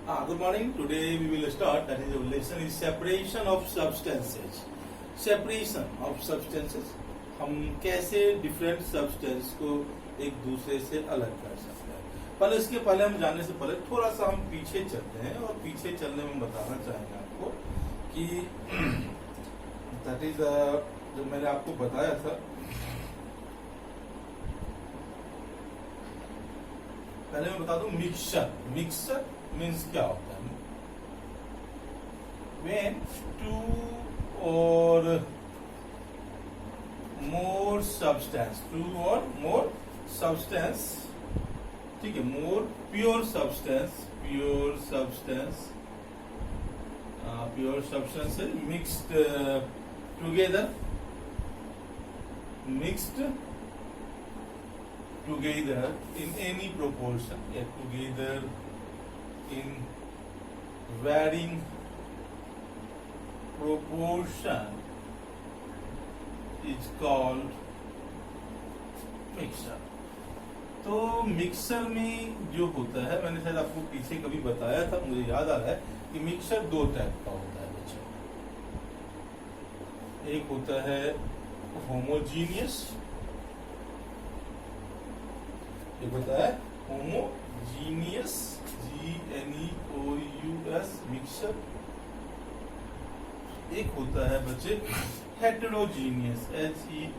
Good morning. Today we will start. That is the lesson is separation of substances. Separation of substances. हम कैसे different substance को एक दूसरे से अलग कर सकते हैं। पहले इसके पहले हम जानने से पहले थोड़ा सा हम पीछे चलते हैं और पीछे चलने में बताना चाहेंगे आपको कि दैट इज जो मैंने आपको बताया था। पहले मैं बता दूं मिक्सचर। मिक्सचर मीन्स क्या होता है? when two or more substance, ठीक है, more pure substance is mixed together in any proportion, together in varying proportion is called mixture। तो मिक्सर में जो होता है, मैंने शायद आपको पीछे कभी बताया था, मुझे याद आ रहा है कि मिक्सर दो टाइप का होता है बच्चों। एक होता है होमोजीनियस, एक होता है होमोजीनियस GNEOUS मिक्सर। एक होता है बच्चे हेटेरोजीनियस HETEROGENEOUS।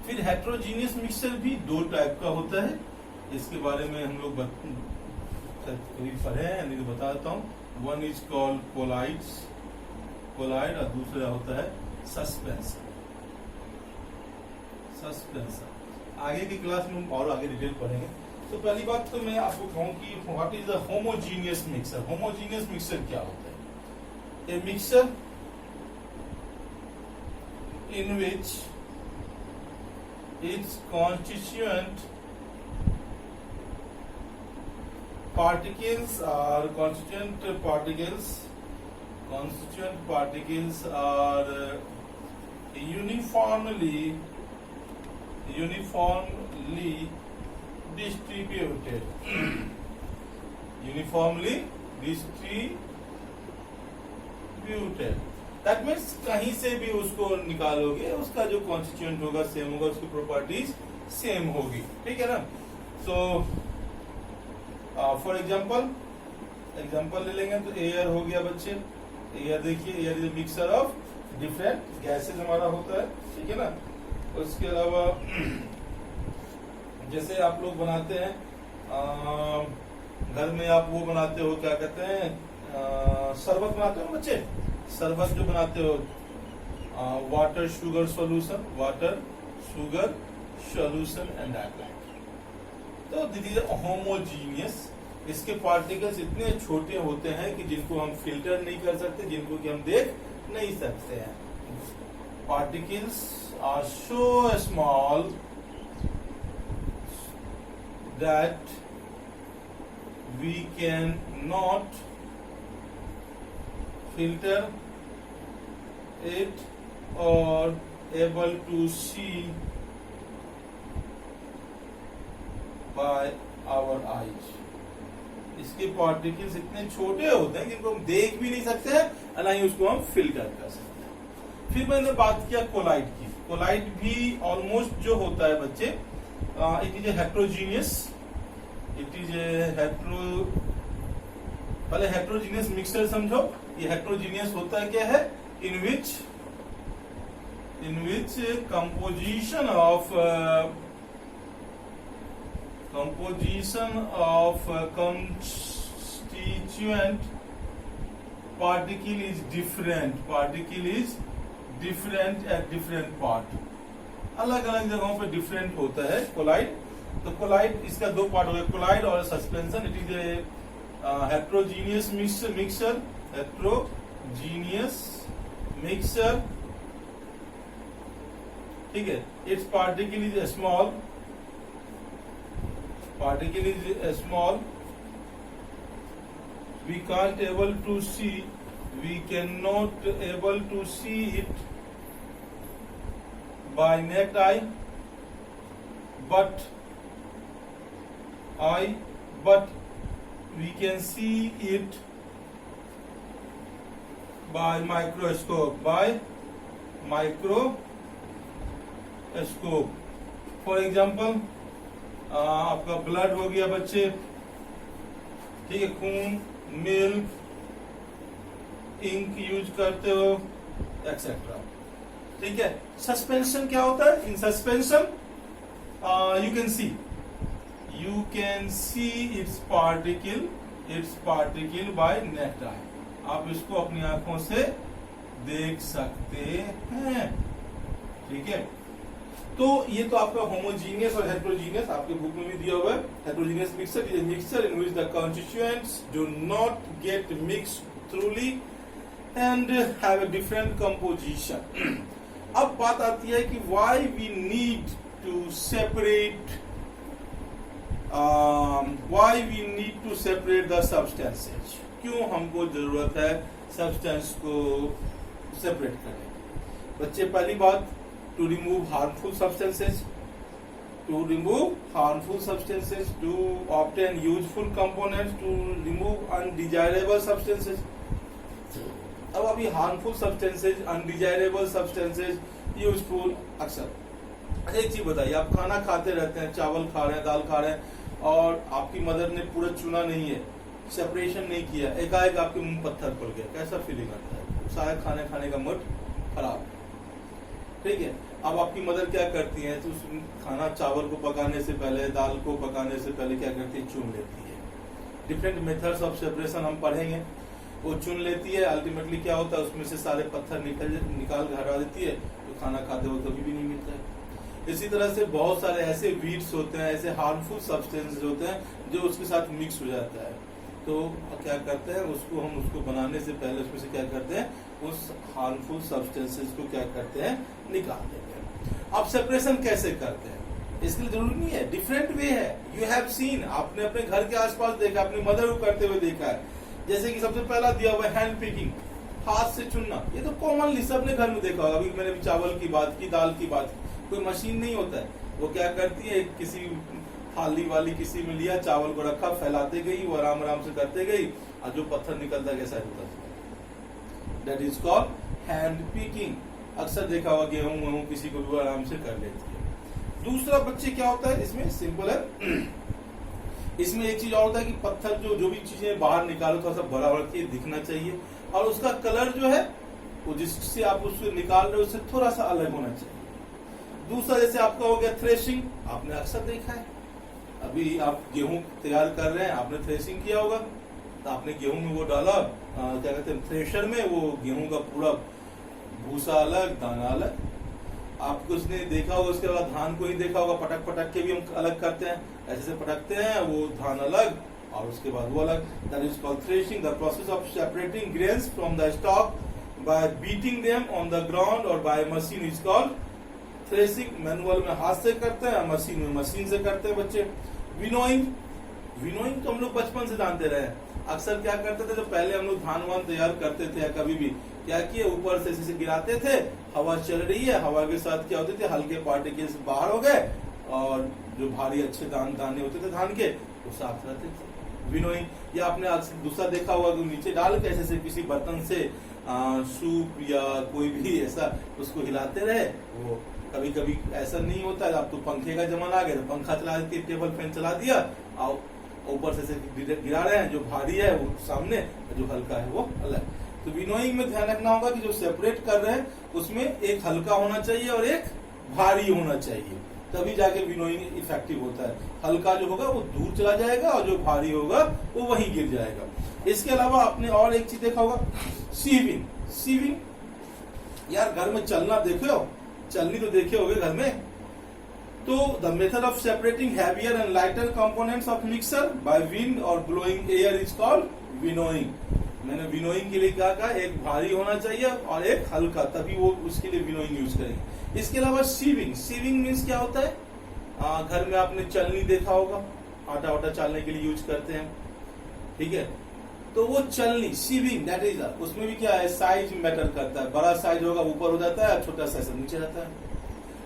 फिर हेटेरोजीनियस मिक्सर भी दो टाइप का होता है। इसके बारे में हम लोग कभी पढ़े हैं, नहीं तो बताता हूँ। वन इज कॉल्ड कोलाइड और दूसरा होता है सस्पेंसर। आगे की क्लास में हम और आगे डिटेल पढ़ेंगे। तो पहली बात तो मैं आपको कहूं कि what is the homogeneous mixer. Homogeneous mixer क्या होता है? A mixer in which its constituent particles are uniformly distributed that means कहीं से भी उसको निकालोगे उसका जो कॉन्स्टिट्यूएंट होगा सेम होगा, उसकी प्रॉपर्टीज सेम होगी, ठीक है ना। सो फॉर एग्जांपल ले लेंगे तो एयर हो गया बच्चे। एयर देखिए, air is mixture of different gases हमारा होता है, ठीक है ना। उसके अलावा जैसे आप लोग बनाते हैं घर में, आप वो बनाते हो, क्या कहते हैं, शरबत बनाते हो बच्चे। शरबत जो बनाते हो water sugar solution and that like. तो दिस इज होमोजीनियस। इसके पार्टिकल्स इतने छोटे होते हैं कि जिनको हम फिल्टर नहीं कर सकते, जिनको कि हम देख नहीं सकते हैं। Particles are so small that we can not filter it or able to see by our eyes। इसके पार्टिकल्स इतने छोटे होते हैं जिनको हम देख भी नहीं सकते हैं और ना ही उसको हम फिल्टर कर सकते हैं। फिर मैंने बात किया कोलाइड की। कोलाइड भी ऑलमोस्ट जो होता है बच्चे, इट इज हेट्रोजीनियस। पहले हेट्रोजीनियस मिक्सचर समझो। ये हेट्रोजीनियस होता है क्या है? In which composition of constituent particle is different at different part। अलग अलग जगहों पे डिफरेंट होता है कोलाइड। तो कोलाइड इसका दो पार्ट हो गया, कोलाइड और suspension. It is a heterogeneous mixture ठीक है। It's particle is small we cannot able to see it by naked eye, but eye, but we can see it by microscope. For example, आपका blood हो गया बच्चे, ठीक है, खून, milk, ink use करते हो, एक्सेट्रा। ठीक है। सस्पेंशन क्या होता है? In suspension you can see its particle by naked eye. आप इसको अपनी आंखों से देख सकते हैं। ठीक है। तो ये तो आपका होमोजीनियस और हेट्रोजीनियस आपके बुक में भी दिया हुआ है। Heterogeneous mixture is a mixture in which the constituents do not get mixed thoroughly and have a different composition. अब बात आती है कि why we need to separate the substances. क्यों हमको जरूरत है सब्सटेंस को सेपरेट करने की? बच्चे, पहली बात, to remove harmful substances, to obtain useful components, to remove undesirable substances. अब अभी harmful substances, undesirable substances, useful, अक्सर एक चीज बताइए, आप खाना खाते रहते हैं, चावल खा रहे हैं, दाल खा रहे हैं, और आपकी मदर ने पूरा चुना नहीं है, सेपरेशन नहीं किया, एकाएक आपके मुंह पत्थर पड़ गया, कैसा फीलिंग आता है? शायद खाने का मूड खराब। ठीक है। अब आपकी मदर क्या करती है? तो खाना, चावल को पकाने से पहले, दाल को पकाने से पहले क्या करती है? चुन लेती है। डिफरेंट मेथड्स ऑफ सेपरेशन हम पढ़ेंगे। वो चुन लेती है, अल्टीमेटली क्या होता है, उसमें से सारे पत्थर निकाल हटा देती है, तो खाना खाते हो कभी भी नहीं मिलता है। इसी तरह से बहुत सारे ऐसे वीड्स होते हैं, ऐसे हार्मफुल सब्सटेंसेस होते हैं जो उसके साथ मिक्स हो जाता है। तो क्या करते हैं, उसको बनाने से पहले उसमें से क्या करते हैं, उस हार्मफुल सब्सटेंसेस को क्या करते हैं, निकाल देते हैं। अब सेपरेशन कैसे करते हैं? इसके लिए जरूरी नहीं है, डिफरेंट वे है। यू हैव सीन, आपने अपने घर के आसपास देखा, अपनी मदर को करते हुए देखा है। जैसे कि सबसे पहला दिया हुआ है हैंड पिकिंग, हाथ से चुनना। ये तो कॉमनली सबने घर में देखा होगा। अभी मैंने भी चावल की बात की, दाल की बात की, कोई मशीन नहीं होता है। वो क्या करती है, किसी थाली वाली किसी में लिया, चावल को रखा, फैलाते गई, वो आराम से करते गई, और जो पत्थर निकलता गया साइड होता। That is called hand picking. अक्सर देखा होगा गेहूं किसी को भी आराम से कर लेती है। दूसरा बच्चे क्या होता है, इसमें सिंपल है, इसमें एक चीज और होता है कि पत्थर जो भी चीजें बाहर निकालो, थोड़ा सा बड़ा बड़ा दिखना चाहिए, और उसका कलर जो है वो जिससे आप उससे निकाल रहे हो उससे थोड़ा सा अलग होना चाहिए। दूसरा जैसे आपका हो गया थ्रेशिंग, आपने अक्सर देखा है, अभी आप गेहूं तैयार कर रहे हैं, आपने थ्रेशिंग किया होगा, तो आपने गेहूं में वो डाला, क्या कहते हैं, थ्रेशर में, वो गेहूं का पूरा भूसा अलग, दाना अलग। आपको उसने देखा होगा, उसके बाद धान को ही देखा होगा, पटक के भी हम अलग करते हैं, ऐसे से पटकते हैं, वो धान अलग और उसके बाद वो अलग। That is called threshing, the process of separating grains from the stalk by beating them on the ground और by machine is called threshing. Manual में हाथ से करते हैं, मशीन में मशीन से करते हैं बच्चे। विनोइंग तो हम लोग बचपन से जानते रहे। अक्सर क्या करते थे, तो पहले हम लोग धान वान तैयार करते थे, या कभी भी क्या किए, ऊपर से ऐसे गिराते थे, हवा चल रही है, हवा के साथ क्या होते थे, हल्के पार्टिकल्स बाहर हो गए, और जो भारी अच्छे दाने होते थे धान के, वो साफ रहते थे। विनोइंग, या आपने दूसरा देखा होगा कि नीचे डाल के ऐसे टेबल बर्तन से सूप या कोई भी ऐसा उसको हिलाते रहे। वो कभी कभी ऐसा नहीं होता, अब तो पंखे का जमाना आ गया, तो पंखा चला के टेबल फैन चला दिया, और ऊपर से गिरा रहे हैं, जो भारी है वो सामने, जो हल्का है वो अलग। तो विनोइंग में ध्यान रखना होगा कि जो सेपरेट कर रहे हैं उसमें एक हल्का होना चाहिए और एक भारी होना चाहिए, तभी जाके विनोइंग इफेक्टिव होता है। हल्का जो होगा वो दूर चला जाएगा, और जो भारी होगा वो वहीं गिर जाएगा। इसके अलावा आपने और एक चीज देखा होगा, सीविंग। यार घर में चलना देखे हो, चलनी तो देखे होगे घर में। तो the method of separating heavier and lighter components of mixer by wind और blowing air is called winnowing. मैंने विनोइंग के लिए क्या कहा, एक भारी होना चाहिए और एक हल्का, तभी वो उसके लिए विनोइंग यूज करेंगे। इसके अलावा सीविंग मीन्स क्या होता है, घर में आपने चलनी देखा होगा, आटा वाटा चालने के लिए यूज करते हैं, ठीक है। तो वो चलनी, सीविंग, दैट इज, उसमें भी क्या है, साइज मैटर करता है। बड़ा साइज होगा ऊपर हो जाता है, छोटा साइज नीचे रहता है।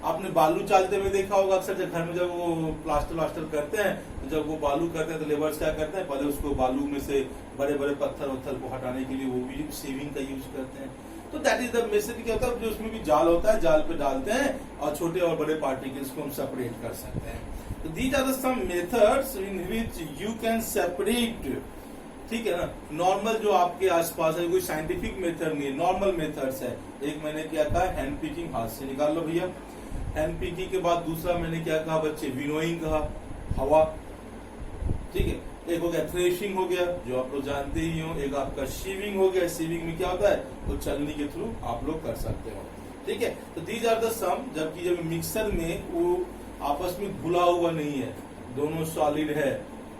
आपने बालू चालते हुए देखा होगा अक्सर, जब घर में जब वो प्लास्टर करते हैं, तो जब वो बालू करते हैं तो लेबर्स क्या करते हैं, पहले उसको बालू में से बड़े बड़े पत्थर वत्थर को हटाने के लिए वो भी सीविंग का यूज करते हैं। तो दैट इज द मेथड। क्या होता है, जो उसमें भी जाल होता है, जाल पे डालते हैं और छोटे और बड़े पार्टिकल्स को हम सेपरेट कर सकते हैं। तो these are the some methods in which you can separate, ठीक है ना। नॉर्मल जो आपके आसपास है, कोई साइंटिफिक मेथड नहीं है, नॉर्मल मेथड्स है। एक मैंने क्या कहा, हैंड पिकिंग, हाथ से निकाल लो भैया। हैंड पिकिंग के बाद दूसरा मैंने क्या कहा बच्चे, विनोइंग कहा, हवा, ठीक है। एक हो गया थ्रेशिंग हो गया, जो आप लोग जानते ही हो। एक आपका शीविंग हो गया, शीविंग में क्या होता है, तो छलनी के थ्रू आप लोग कर सकते हो, ठीक है। तो दीज आर द सम, जबकि जब मिक्सर में वो आपस में घुला हुआ नहीं है, दोनों सॉलिड है,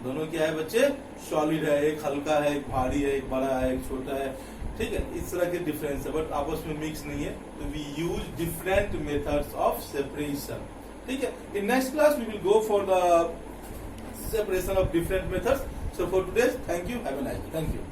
दोनों क्या है बच्चे, सॉलिड है। एक हल्का है, एक भारी है, एक बड़ा है, एक छोटा है, ठीक है। इस तरह के डिफरेंस है, बट आपस में मिक्स नहीं है। तो we use different methods of separation, ठीक है। In next class we will go for the separation of different methods. So for today, thank you. Have a nice day. Thank you.